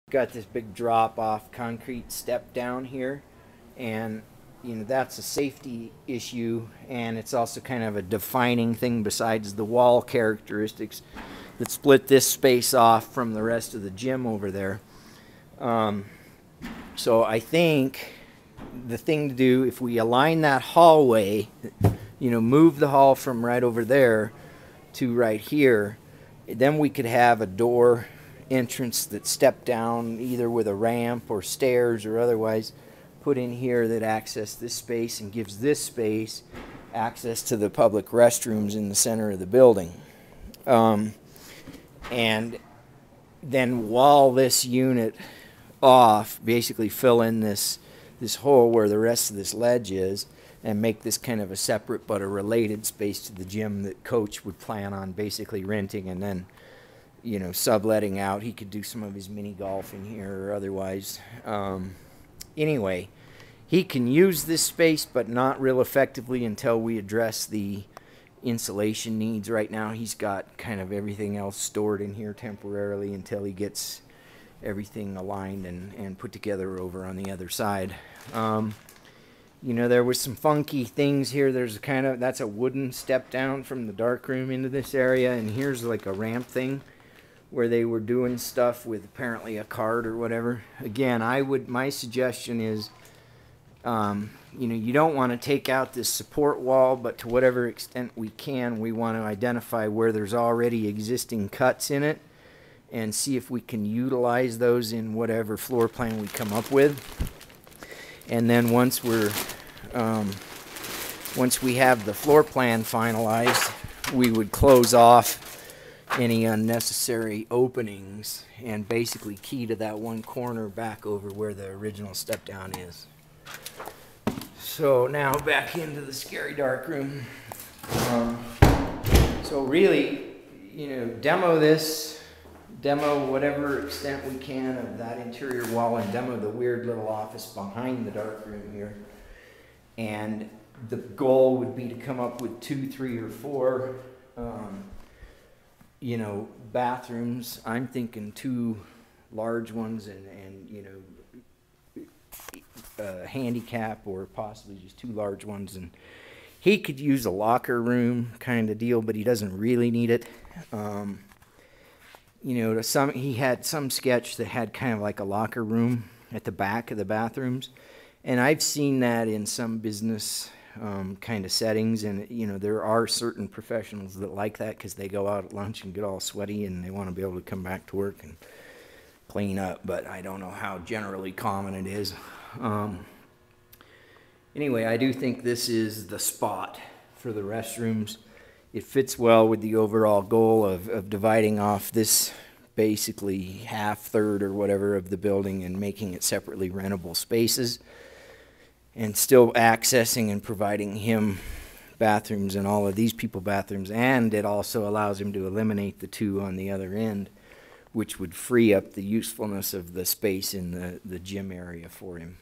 Got this big drop off concrete step down here, and that's a safety issue, and it's also kind of a defining thing besides the wall characteristics that split this space off from the rest of the gym over there. So I think the thing to do, if we align that hallway, move the hall from right over there to right here, then we could have a door entrance that step down either with a ramp or stairs or otherwise put in here that access this space and gives this space access to the public restrooms in the center of the building. And then wall this unit off, basically fill in this hole where the rest of this ledge is, and make this kind of a separate but a related space to the gym that Coach would plan on basically renting and then subletting out. He could do some of his mini golf in here or otherwise. Anyway, he can use this space, but not real effectively until we address the insulation needs. Right now, he's got kind of everything else stored in here temporarily until he gets everything aligned and put together over on the other side. There was some funky things here. There's that's a wooden step down from the dark room into this area, and here's like a ramp thing where they were doing stuff with apparently a cart or whatever. Again, my suggestion is, you don't want to take out this support wall, but to whatever extent we can, we want to identify where there's already existing cuts in it and see if we can utilize those in whatever floor plan we come up with. And then once we have the floor plan finalized, we would close off any unnecessary openings and basically key to that one corner back over where the original step down is. So now back into the scary dark room. So really, demo whatever extent we can of that interior wall, and demo the weird little office behind the dark room here. And the goal would be to come up with 2, 3, or 4 bathrooms. I'm thinking 2 large ones and handicap, or possibly just 2 large ones. And he could use a locker room kind of deal, but he doesn't really need it. He had some sketch that had kind of like a locker room at the back of the bathrooms, and I've seen that in some business kind of settings, and there are certain professionals that like that because they go out at lunch and get all sweaty and they want to be able to come back to work and clean up, but I don't know how generally common it is. Anyway, I do think this is the spot for the restrooms. It fits well with the overall goal of dividing off this basically half-third or whatever of the building and making it separately rentable spaces, and still accessing and providing him bathrooms and all of these people bathrooms. And it also allows him to eliminate the 2 on the other end, which would free up the usefulness of the space in the gym area for him.